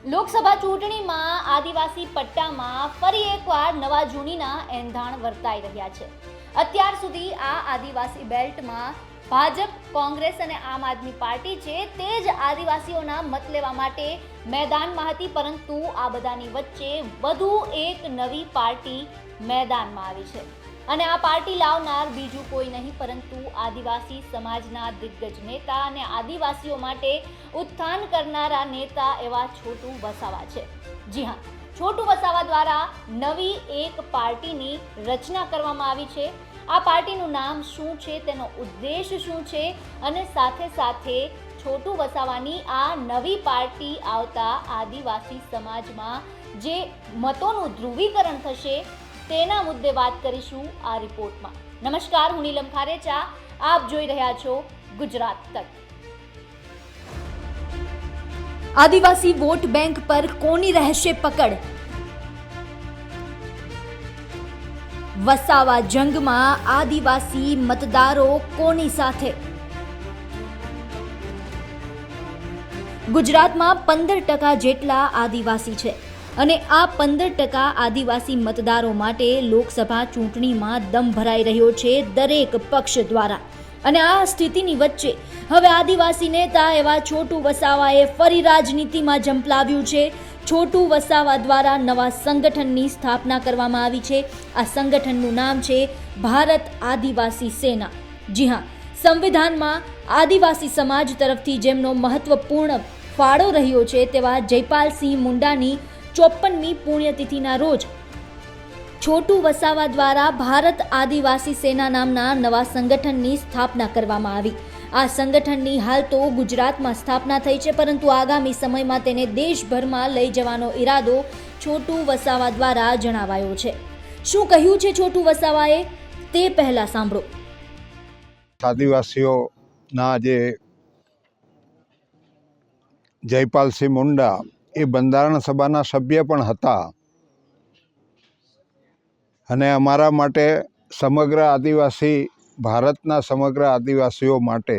લોકસભા ચૂંટણીમાં આદિવાસી પટ્ટામાં ફરી એકવાર નવા જૂનીના એંધાણ વર્તાઈ રહ્યા છે। અત્યાર સુધી આ આદિવાસી બેલ્ટમાં ભાજપ, કોંગ્રેસ અને આમ આદમી પાર્ટી છે તે જ આદિવાસીઓના મત લેવા માટે મેદાનમાં હતી, પરંતુ આ બધાની વચ્ચે વધુ એક નવી પાર્ટી મેદાનમાં આવી છે અને આ પાર્ટી લાવનાર બીજું કોઈ નહીં પરંતુ આદિવાસી સમાજના દિગ્ગજ નેતા અને આદિવાસીઓ માટે ઉત્થાન કરનારા નેતા એવા છોટુ વસાવા છે। જી હા, છોટુ વસાવા દ્વારા નવી એક પાર્ટીની રચના કરવામાં આવી છે। આ પાર્ટીનું નામ શું છે, તેનો ઉદ્દેશ શું છે અને સાથે સાથે છોટુ વસાવાની આ નવી પાર્ટી આવતા આદિવાસી સમાજમાં જે મતોનું ધ્રુવીકરણ થશે તેના મુદ્દે વાત કરીશું આ રિપોર્ટમાં। નમસ્કાર, હું નીલમ ખારેચા, આપ જોઈ રહ્યા છો ગુજરાત તક। આદિવાસી વોટ બેંક પર કોની રહેશે પકડ? વસાવા જંગમાં આદિવાસી મતદારો કોની સાથે? ગુજરાતમાં 15% જેટલા આદિવાસી છે અને આ 15% આદિવાસી મતદારો માટે લોકસભા ચૂંટણીમાં દમ ભરાઈ રહ્યો છે દરેક પક્ષ દ્વારા। અને આ સ્થિતિની વચ્ચે હવે આદિવાસી નેતા એવા છોટુ વસાવાએ ફરી રાજનીતિમાં ઝંપલાવ્યું છે। છોટુ વસાવા દ્વારા નવા સંગઠનની સ્થાપના કરવામાં આવી છે। આ સંગઠનનું નામ છે ભારત આદિવાસી સેના। જી હા, સંવિધાનમાં આદિવાસી સમાજ તરફથી જેમનો મહત્વપૂર્ણ ફાળો રહ્યો છે તેવા જયપાલસિંહ મુંડાની 54મી પુણ્યતિથિના રોજ છોટુ વસાવા દ્વારા ભારત આદિવાસી સેના નામના નવા સંગઠનની સ્થાપના કરવામાં આવી। આ સંગઠનની હાલ તો ગુજરાતમાં સ્થાપના થઈ છે, પરંતુ આગામી સમયમાં તેને દેશભરમાં લઈ જવાનો ઈરાદો છોટુ વસાવા દ્વારા જણાવાયો છે। શું કહ્યું છે છોટુ વસાવાએ તે પહેલા સાંભળો। આદિવાસીઓના જે જયપાલસિંહ મુંડા એ બંધારણ સભાના સભ્ય પણ હતા અને અમારા માટે સમગ્ર આદિવાસી ભારતના સમગ્ર આદિવાસીઓ માટે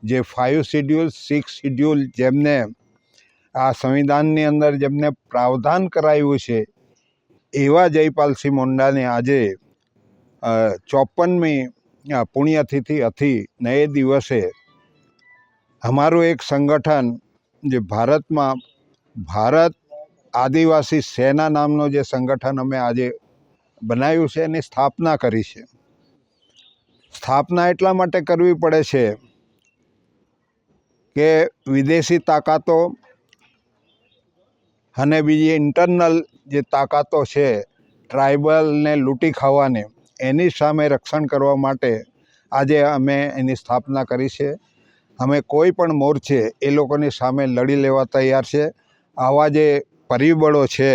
જે 5 શિડ્યુલ 6 શિડ્યુલ જેમને આ સંવિધાનની અંદર જેમને પ્રાવધાન કરાયું છે એવા જયપાલસિંહ મુંડાને આજે 54મી પુણ્યતિથિ હતી ને એ દિવસે અમારું એક સંગઠન જે ભારતમાં ભારત આદિવાસી સેના નામનું જે સંગઠન અમે આજે બનાવ્યું છે એની સ્થાપના કરી છે। સ્થાપના એટલા માટે કરવી પડે છે કે વિદેશી તાકાતો અને બીજી ઇન્ટરનલ જે તાકાતો છે ટ્રાઇબલને લૂંટી ખાવાની, એની સામે રક્ષણ કરવા માટે આજે અમે એની સ્થાપના કરી છે। અમે કોઈ પણ મોરચે એ લોકોની સામે લડી લેવા તૈયાર છે। આવા જે પરિબળો છે,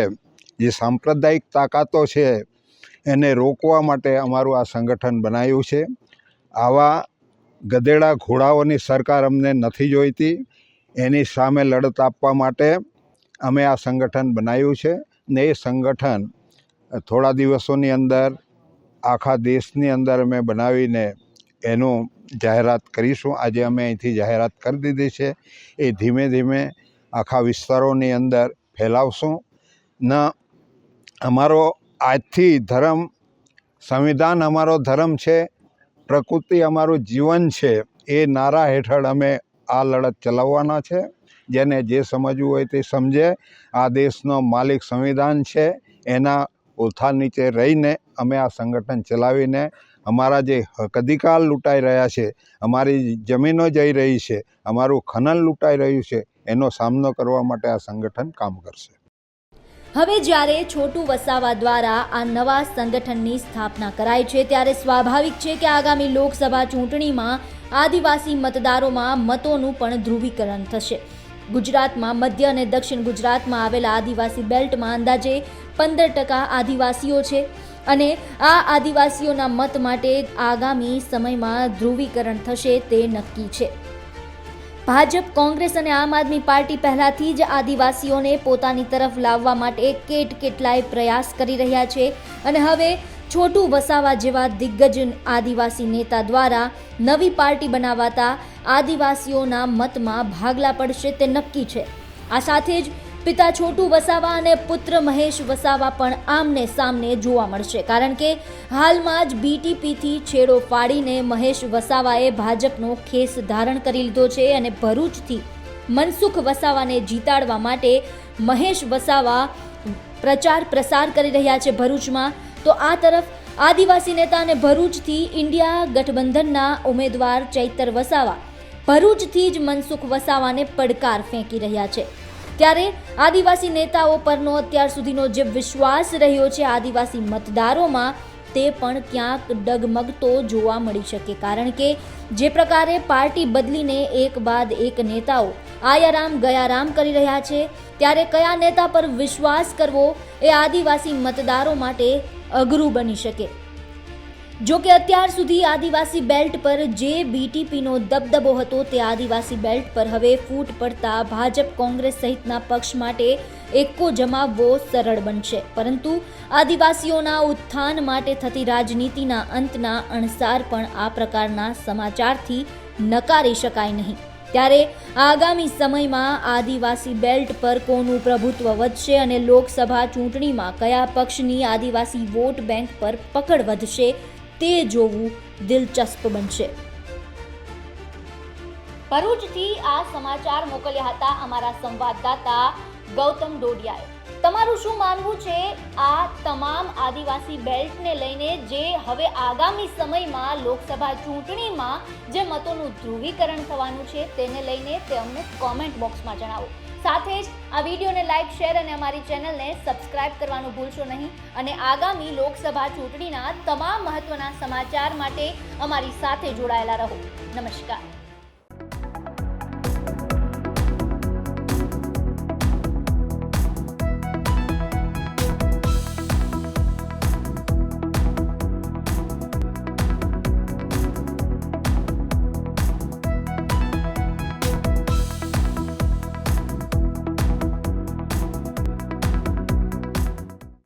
જે સાંપ્રદાયિક તાકાતો છે, એને રોકવા માટે અમારું આ સંગઠન બનાવ્યું છે। આવા ગધેડા ઘોડાઓની સરકાર અમને નથી જોઈતી, એની સામે લડત આપવા માટે અમે આ સંગઠન બનાવ્યું છે ને એ સંગઠન થોડા દિવસોની અંદર આખા દેશની અંદર અમે બનાવીને એનું જાહેરાત કરીશું। આજે અમે અહીંથી જાહેરાત કરી દીધી છે, એ ધીમે ધીમે આખા વિસ્તારોની અંદર ફેલાવશું ને અમારો આજથી ધર્મ, સંવિધાન અમારો ધર્મ છે, પ્રકૃતિ અમારું જીવન છે, એ નારા હેઠળ અમે આ લડત ચલાવવાના છે। જેને જે સમજવું હોય તે સમજે। આ દેશનો માલિક સંવિધાન છે, એના ઓથા નીચે રહીને અમે આ સંગઠન ચલાવીને અમારા જે હક અધિકાર લૂંટાઈ રહ્યા છે, અમારી જમીનો જઈ રહી છે, અમારું ખનન લૂંટાઈ રહ્યું છે, એનો સામનો કરવા માટે આ સંગઠન કામ કરશે। હવે જ્યારે છોટુ વસાવા દ્વારા આ નવા સંગઠનની સ્થાપના કરાઈ છે ત્યારે સ્વાભાવિક છે કે આગામી લોકસભા ચૂંટણીમાં આદિવાસી મતદારોમાં મતોનું પણ ધ્રુવીકરણ થશે। ગુજરાતમાં મધ્ય અને દક્ષિણ ગુજરાતમાં આવેલા આદિવાસી બેલ્ટમાં અંદાજે 15% આદિવાસીઓ છે અને આ આદિવાસીઓના મત માટે આગામી સમયમાં ધ્રુવીકરણ થશે તે નક્કી છે। ભાજપ, કોંગ્રેસ અને આમ આદમી પાર્ટી પહેલાથી જ આદિવાસીઓને પોતાની તરફ લાવવા માટે કેટલાય પ્રયાસ કરી રહ્યા છે અને હવે છોટુ વસાવા જેવા દિગ્ગજ આદિવાસી નેતા દ્વારા નવી પાર્ટી બનાવાતા આદિવાસીઓના મતમાં ભાગલા પડશે તે નક્કી છે. આ સાથે જ પિતા છોટુ વસાવા અને પુત્ર મહેશ વસાવા પણ આમને સામને જોવા મળશે, કારણ કે હાલમાં જ બીટીપીથી છેડો ફાડીને મહેશ વસાવાએ ભાજપનો ખેસ ધારણ કરી લીધો છે અને ભરૂચથી મનસુખ વસાવાને જીતાડવા માટે મહેશ વસાવા પ્રચાર પ્રસાર કરી રહ્યા છે ભરૂચમાં. તો આ તરફ આદિવાસી નેતા અને ભરૂચથી ઇન્ડિયા ગઠબંધનના ઉમેદવાર ચૈતર વસાવા ભરૂચથી જ મનસુખ વસાવાને પડકાર ફેંકી રહ્યા છે. ત્યારે આદિવાસી નેતાઓ પરનો અત્યાર સુધીનો જે વિશ્વાસ રહ્યો છે આદિવાસી મતદારોમાં, તે પણ ક્યાંક ડગમગતો જોવા મળી શકે, કારણ કે જે પ્રકારે પાર્ટી બદલીને એક બાદ એક નેતાઓ આયારામ ગયારામ કરી રહ્યા છે, ત્યારે કયા નેતા પર વિશ્વાસ કરવો એ આદિવાસી મતદારો માટે અઘરું બની શકે. જો કે અત્યાર સુધી આદિવાસી બેલ્ટ પર જે બીટીપીનો દબદબો હતો તે આદિવાસી બેલ્ટ પર હવે ફૂટ પડતા ભાજપ, કોંગ્રેસ સહિતના પક્ષ માટે એક્કો જમાવવો સરળ બનશે. પરંતુ આદિવાસીઓના ઉત્થાન માટે થતી રાજનીતિના અંતના અણસાર પણ આ પ્રકારના સમાચારથી નકારી શકાય નહીં. ત્યારે આગામી સમયમાં આદિવાસી બેલ્ટ પર કોનું પ્રભુત્વ વધશે અને લોકસભા ચૂંટણીમાં કયા પક્ષની આદિવાસી વોટ બેંક પર પકડ વધશે તે જોવું દિલચસ્પ બનશે. ભરૂચથી આ સમાચાર મોકલ્યા હતા અમારા સંવાદદાતા ગૌતમ ડોડિયાએ. તમારું શું માનવું છે આ તમામ આદિવાસી બેલ્ટને લઈને, જે હવે આગામી સમયમાં લોકસભા ચૂંટણીમાં જે મતોનું ધ્રુવીકરણ થવાનું છે તેને લઈને? તે અમને કોમેન્ટ બોક્સમાં જણાવો. સાથે જ આ વિડીયોને લાઇક, શેર અને અમારી ચેનલને સબસ્ક્રાઇબ કરવાનું ભૂલશો નહીં. અને આગામી લોકસભા ચૂંટણીના તમામ મહત્વના સમાચાર માટે અમારી સાથે જોડાયેલા રહો. નમસ્કાર.